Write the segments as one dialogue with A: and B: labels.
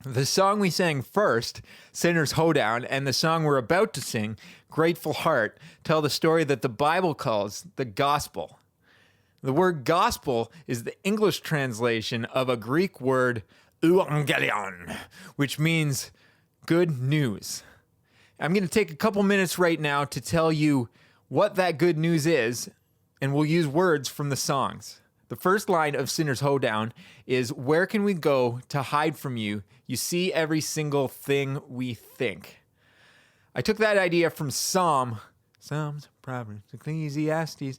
A: The song we sang first, Sinner's Hoedown, and the song we're about to sing, Grateful Heart, tell the story that the Bible calls the gospel. The word gospel is the English translation of a Greek word, euangelion, which means good news. I'm going to take a couple minutes right now to tell you what that good news is, and we'll use words from the songs. The first line of Sinner's Hoedown is, "Where can we go to hide from you? You see every single thing we think." I took that idea from Psalms, Proverbs, Ecclesiastes,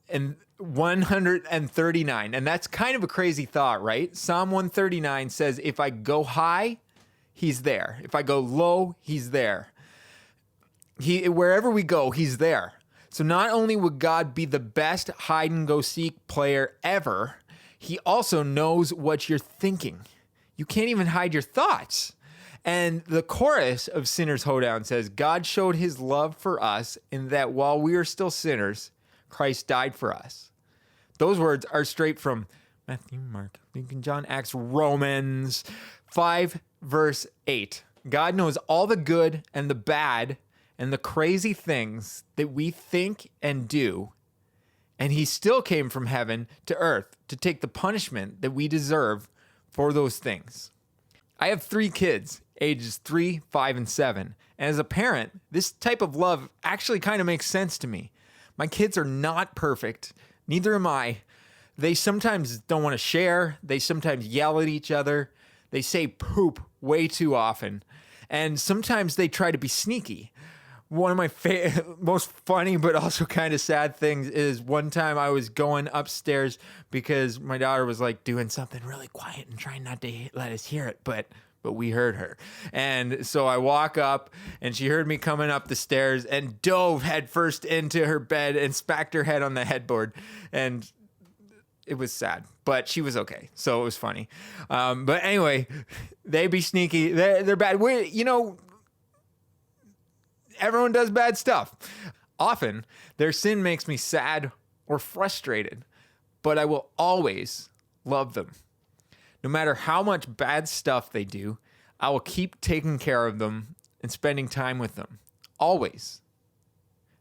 A: and 139. And that's kind of a crazy thought, right? Psalm 139 says, if I go high, he's there. If I go low, he's there. Wherever we go, he's there. So not only would God be the best hide-and-go-seek player ever, he also knows what you're thinking. You can't even hide your thoughts. And the chorus of Sinner's Hoedown says, God showed his love for us in that while we are still sinners, Christ died for us. Those words are straight from Matthew, Mark, Luke, and John, Acts, Romans 5, verse 8. God knows all the good and the bad and the crazy things that we think and do, and he still came from heaven to earth to take the punishment that we deserve for those things. I have 3 kids, ages 3, 5, and 7, and as a parent, this type of love actually kind of makes sense to me. My kids are not perfect, neither am I. They sometimes don't want to share, they sometimes yell at each other, they say poop way too often, and sometimes they try to be sneaky. One of my most funny but also kind of sad things is one time I was going upstairs because my daughter was like doing something really quiet and trying not to let us hear it, but we heard her. And so I walk up and she heard me coming up the stairs and dove headfirst into her bed and smacked her head on the headboard. And it was sad, but she was okay. So it was funny. But anyway, they be sneaky. They're bad. Everyone does bad stuff. Often, their sin makes me sad or frustrated, but I will always love them. No matter how much bad stuff they do, I will keep taking care of them and spending time with them. Always.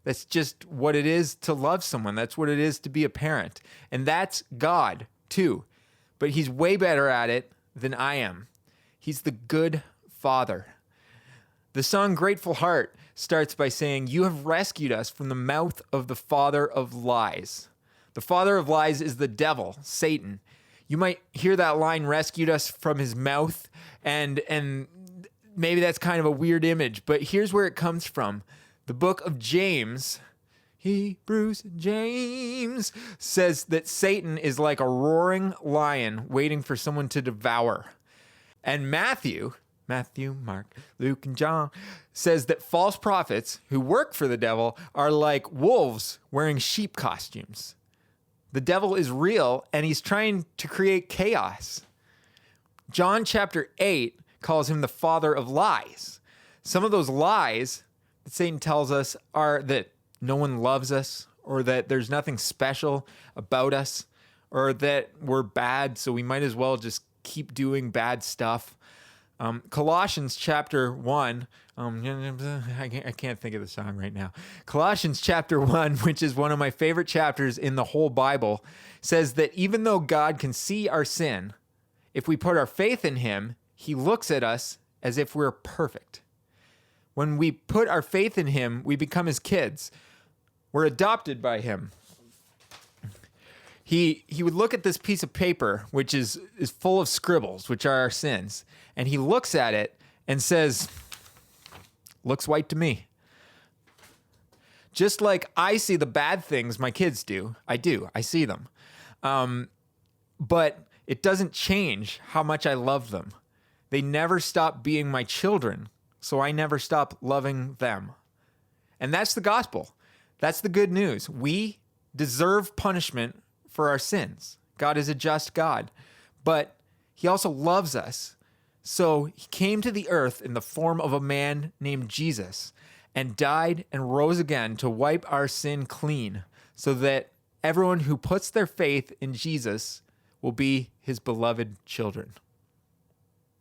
A: That's just what it is to love someone. That's what it is to be a parent. And that's God, too. But he's way better at it than I am. He's the good Father. The song Grateful Heart starts by saying, you have rescued us from the mouth of the father of lies. The father of lies is the devil, Satan. You might hear that line, rescued us from his mouth, and maybe that's kind of a weird image, but here's where it comes from. The book of James, Hebrews, James, says that Satan is like a roaring lion waiting for someone to devour. And Matthew, Mark, Luke, and John says that false prophets who work for the devil are like wolves wearing sheep costumes. The devil is real, and he's trying to create chaos. John chapter 8 calls him the father of lies. Some of those lies that Satan tells us are that no one loves us, or that there's nothing special about us, or that we're bad, so we might as well just keep doing bad stuff. Colossians chapter 1, I can't think of the song right now. Colossians chapter 1, which is one of my favorite chapters in the whole Bible, says that even though God can see our sin, if we put our faith in him, he looks at us as if we're perfect. When we put our faith in him, we become his kids. We're adopted by him. He would look at this piece of paper, which is full of scribbles, which are our sins, and he looks at it and says, looks white to me. Just like I see the bad things my kids do, I see them. But it doesn't change how much I love them. They never stop being my children, so I never stop loving them. And that's the gospel. That's the good news. We deserve punishment for our sins. God is a just God, but he also loves us. So he came to the earth in the form of a man named Jesus. and died and rose again to wipe our sin clean so that everyone who puts their faith in Jesus will be his beloved children.